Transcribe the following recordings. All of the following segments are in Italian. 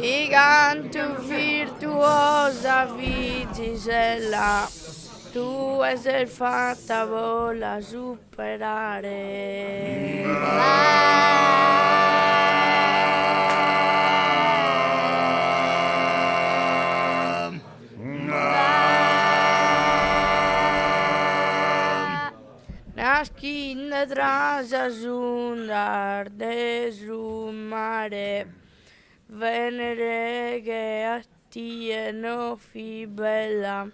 Si canto virtuosa Gisella, tu sei fatta vola superare. Naskin de trasa sundar de mare, venere che a tie no fi bella,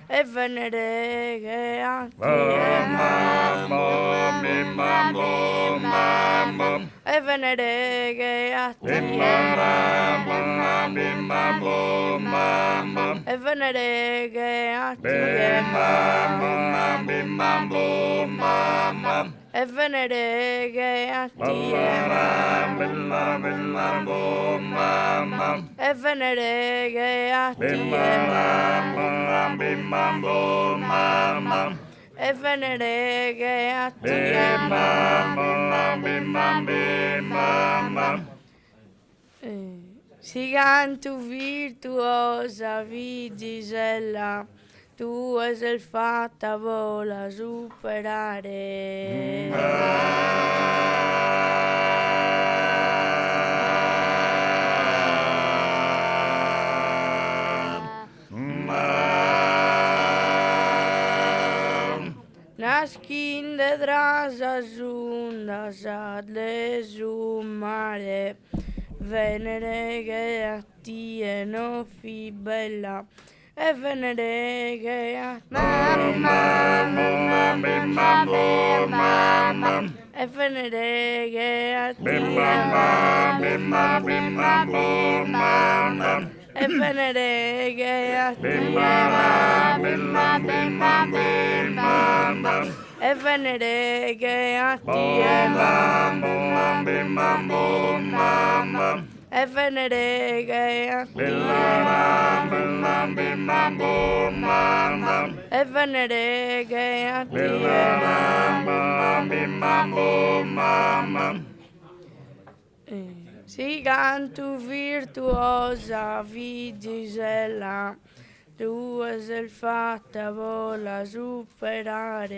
e venere che a tie mamma, e venere che a tie mamma, e venere che a tie mamma, e venere che a tie mamma, e venere che a tie mamma, e venere che a tie mamma. Si canto virtuosa Gisella, tu sei fatta vola superare. Naskin de trasa sunda de mare, venere che a tie no fi bella, e venere che a mamma, e venere che a tie mamma, e venere che a tie mamma, e venere che a tie mamma, e venere che a tie mamma, e venere che a tie mamma. Si canto virtuosa Gisella, tu sei fatta vola superare.